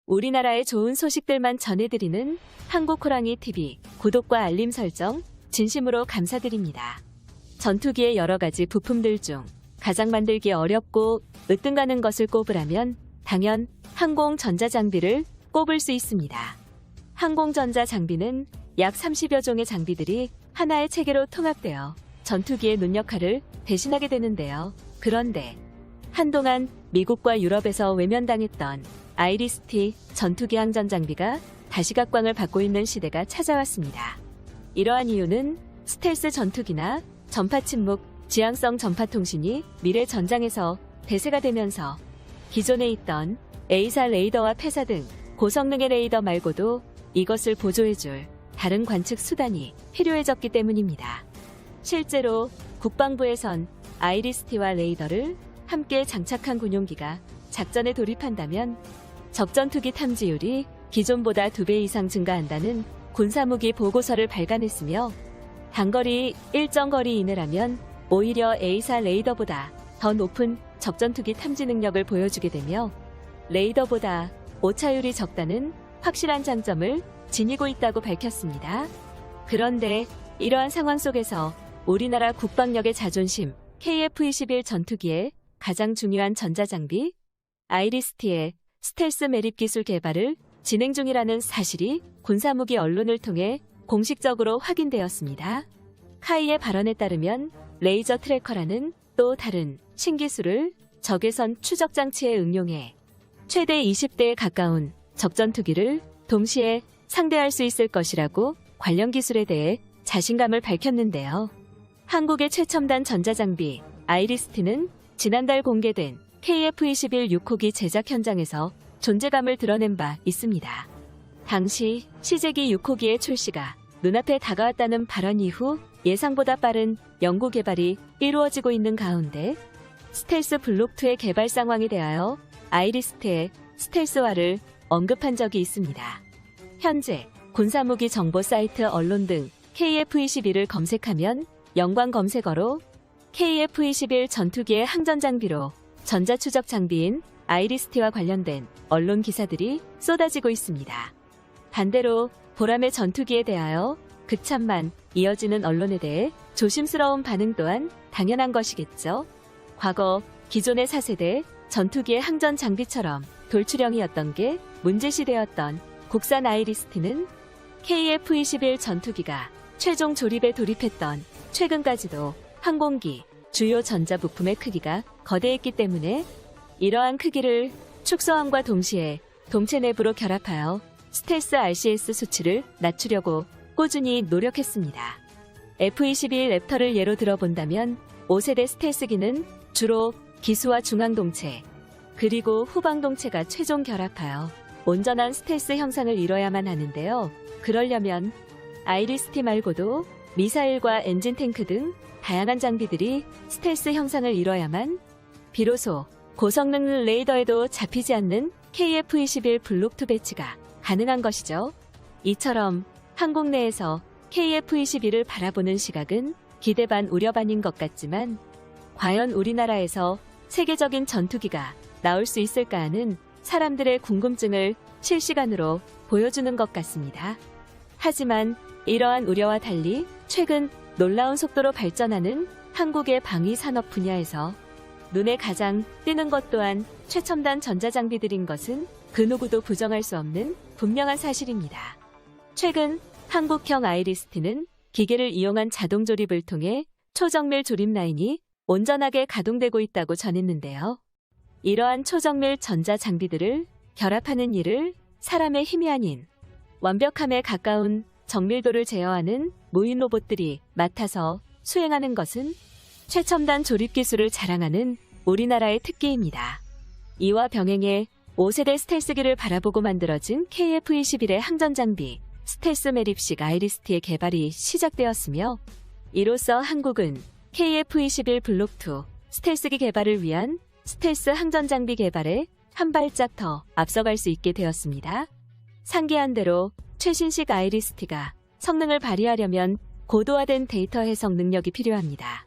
우리나라의 좋은 소식들만 전해드리는 한국호랑이TV 구독과 알림 설정 진심으로 감사드립니다. 전투기의 여러가지 부품들 중 가장 만들기 어렵고 으뜸가는 것을 꼽으라면 당연 항공전자장비를 꼽을 수 있습니다. 항공전자장비는 약 30여 종의 장비들이 하나의 체계로 통합되어 전투기의 눈 역할을 대신하게 되는데요. 그런데 한동안 미국과 유럽에서 외면당했던 아이리스-T 전투기 항전장비가 다시 각광을 받고 있는 시대가 찾아왔습니다. 이러한 이유는 스텔스 전투기나 전파 침묵, 지향성 전파 통신이 미래 전장에서 대세가 되면서 기존에 있던 A사 레이더와 패사 등 고성능의 레이더 말고도 이것을 보조해줄 다른 관측 수단이 필요해졌기 때문입니다. 실제로 국방부에선 아이리스-T와 레이더를 함께 장착한 군용기가 작전에 돌입한다면 적전투기 탐지율이 기존보다 2배 이상 증가한다는 군사무기 보고서를 발간했으며 단거리 일정 거리 이내라면 오히려 A사 레이더보다 더 높은 적전투기 탐지 능력을 보여주게 되며 레이더보다 오차율이 적다는 확실한 장점을 지니고 있다고 밝혔습니다. 그런데 이러한 상황 속에서 우리나라 국방력의 자존심 KF-21 전투기의 가장 중요한 전자장비 아이리스-T의 스텔스 매립 기술 개발을 진행 중이라는 사실이 군사무기 언론을 통해 공식적으로 확인되었습니다. 카이의 발언에 따르면 레이저 트래커라는 또 다른 신기술을 적외선 추적 장치에 응용해 최대 20대에 가까운 적전투기를 동시에 상대할 수 있을 것이라고 관련 기술에 대해 자신감을 밝혔는데요. 한국의 최첨단 전자장비 아이리스-T는 지난달 공개된 KF-21 6호기 제작 현장에서 존재감을 드러낸 바 있습니다. 당시 시제기 6호기의 출시가 눈앞에 다가왔다는 발언 이후 예상보다 빠른 연구 개발이 이루어지고 있는 가운데 스텔스 블록2의 개발 상황에 대하여 아이리스-T의 스텔스화를 언급한 적이 있습니다. 현재 군사무기 정보 사이트 언론 등 KF-21을 검색하면 연관 검색어로 KF-21 전투기의 항전장비로 전자추적 장비인 아이리스-T와 관련된 언론 기사들이 쏟아지고 있습니다. 반대로 보람의 전투기에 대하여 극찬만 이어지는 언론에 대해 조심스러운 반응 또한 당연한 것이겠죠. 과거 기존의 4세대 전투기의 항전 장비처럼 돌출형이었던 게 문제시되었던 국산 아이리스-T는 KF-21 전투기가 최종 조립에 돌입했던 최근까지도 항공기 주요 전자부품의 크기가 거대했기 때문에 이러한 크기를 축소함과 동시에 동체 내부로 결합하여 스텔스 RCS 수치를 낮추려고 꾸준히 노력했습니다. F-21 랩터를 예로 들어본다면 5세대 스텔스기는 주로 기수와 중앙동체 그리고 후방동체가 최종 결합하여 온전한 스텔스 형상을 이뤄야만 하는데요. 그러려면 아이리스-T 말고도 미사일과 엔진 탱크 등 다양한 장비들이 스텔스 형상을 이뤄야만 비로소 고성능 레이더에도 잡히지 않는 KF-21 블록2 배치가 가능한 것이죠. 이처럼 한국 내에서 KF-21을 바라보는 시각은 기대 반 우려 반인 것 같지만 과연 우리나라에서 세계적인 전투기가 나올 수 있을까 하는 사람들의 궁금증을 실시간으로 보여주는 것 같습니다. 하지만 이러한 우려와 달리 최근 놀라운 속도로 발전하는 한국의 방위 산업 분야에서 눈에 가장 띄는 것 또한 최첨단 전자장비들인 것은 그 누구도 부정할 수 없는 분명한 사실입니다. 최근 한국형 아이리스-T는 기계를 이용한 자동 조립을 통해 초정밀 조립 라인이 온전하게 가동되고 있다고 전했는데요. 이러한 초정밀 전자장비들을 결합하는 일을 사람의 힘이 아닌 완벽함에 가까운 정밀도를 제어하는 무인 로봇들이 맡아서 수행하는 것은 최첨단 조립 기술을 자랑하는 우리나라의 특기입니다. 이와 병행해 5세대 스텔스기를 바라보고 만들어진 KF-21의 항전장비 스텔스 매립식 아이리스-T의 개발이 시작되었으며 이로써 한국은 KF-21 블록2 스텔스기 개발을 위한 스텔스 항전장비 개발에 한 발짝 더 앞서갈 수 있게 되었습니다. 상기한 대로 최신식 아이리스-T가 성능을 발휘하려면 고도화된 데이터 해석 능력이 필요합니다.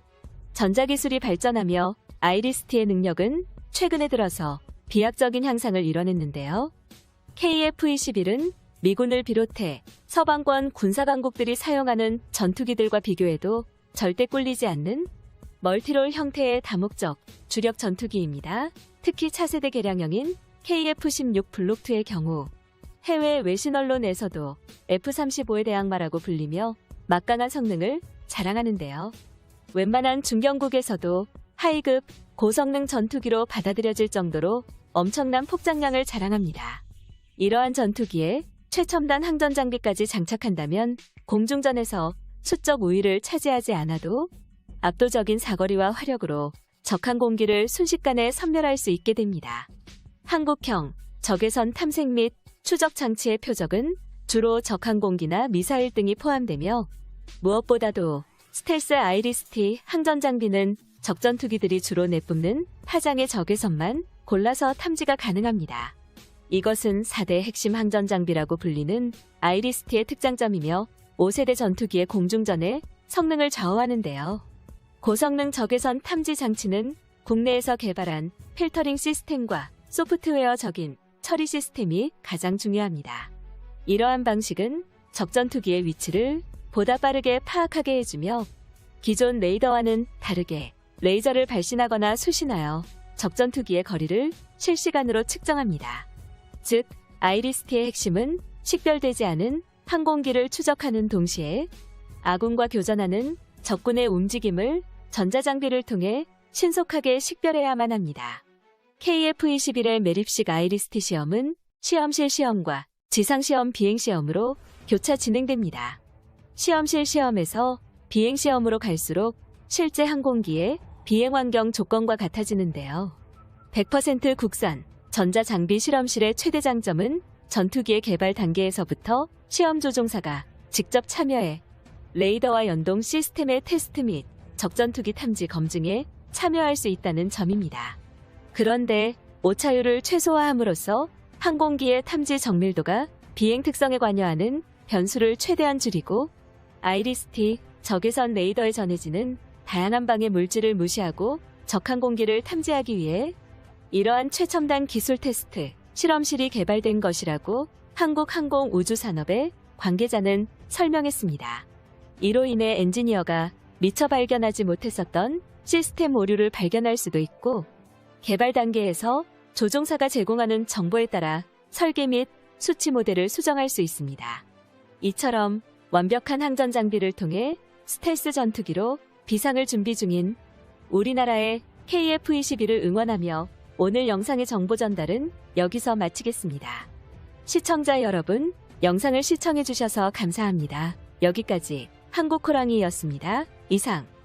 전자기술이 발전하며 아이리스-T의 능력은 최근에 들어서 비약적인 향상을 이뤄냈는데요. KF-21은 미군을 비롯해 서방권 군사강국들이 사용하는 전투기들과 비교해도 절대 꿀리지 않는 멀티롤 형태의 다목적 주력 전투기입니다. 특히 차세대 개량형인 KF-16 블록2의 경우 해외 외신 언론에서도 F-35의 대항마라고 불리며 막강한 성능을 자랑하는데요. 웬만한 중견국에서도 하이급 고성능 전투기로 받아들여질 정도로 엄청난 폭장량을 자랑합니다. 이러한 전투기에 최첨단 항전 장비까지 장착한다면 공중전에서 수적 우위를 차지하지 않아도 압도적인 사거리와 화력으로 적항공기를 순식간에 섬멸할 수 있게 됩니다. 한국형 적외선 탐색 및 추적 장치의 표적은 주로 적항공기나 미사일 등이 포함되며 무엇보다도 스텔스 아이리스-T 항전 장비는 적전투기들이 주로 내뿜는 파장의 적외선만 골라서 탐지가 가능합니다. 이것은 4대 핵심 항전 장비라고 불리는 아이리스-T의 특장점이며 5세대 전투기의 공중전의 성능을 좌우하는데요. 고성능 적외선 탐지 장치는 국내에서 개발한 필터링 시스템과 소프트웨어적인 처리 시스템이 가장 중요합니다. 이러한 방식은 적전투기의 위치를 보다 빠르게 파악하게 해주며 기존 레이더와는 다르게 레이저를 발신하거나 수신하여 적전투기의 거리를 실시간으로 측정합니다. 즉, 아이리스-T의 핵심은 식별되지 않은 항공기를 추적하는 동시에 아군과 교전하는 적군의 움직임을 전자장비를 통해 신속하게 식별해야만 합니다. KF-21의 매립식 아이리스-T 시험은 시험실 시험과 지상시험 비행시험으로 교차 진행됩니다. 시험실 시험에서 비행시험으로 갈수록 실제 항공기의 비행환경 조건과 같아지는데요. 100% 국산 전자장비 실험실의 최대 장점은 전투기의 개발 단계에서부터 시험 조종사가 직접 참여해 레이더와 연동 시스템의 테스트 및 적전투기 탐지 검증에 참여할 수 있다는 점입니다. 그런데 오차율을 최소화함으로써 항공기의 탐지 정밀도가 비행 특성에 관여하는 변수를 최대한 줄이고 아이리스-T 적외선 레이더에 전해지는 다양한 방해 물질을 무시하고 적항공기를 탐지하기 위해 이러한 최첨단 기술 테스트 실험실이 개발된 것이라고 한국항공우주산업의 관계자는 설명했습니다. 이로 인해 엔지니어가 미처 발견하지 못했었던 시스템 오류를 발견할 수도 있고 개발 단계에서 조종사가 제공하는 정보에 따라 설계 및 수치 모델을 수정할 수 있습니다. 이처럼 완벽한 항전 장비를 통해 스텔스 전투기로 비상을 준비 중인 우리나라의 KF-21을 응원하며 오늘 영상의 정보 전달은 여기서 마치겠습니다. 시청자 여러분, 영상을 시청해주셔서 감사합니다. 여기까지 한국호랑이였습니다. 이상.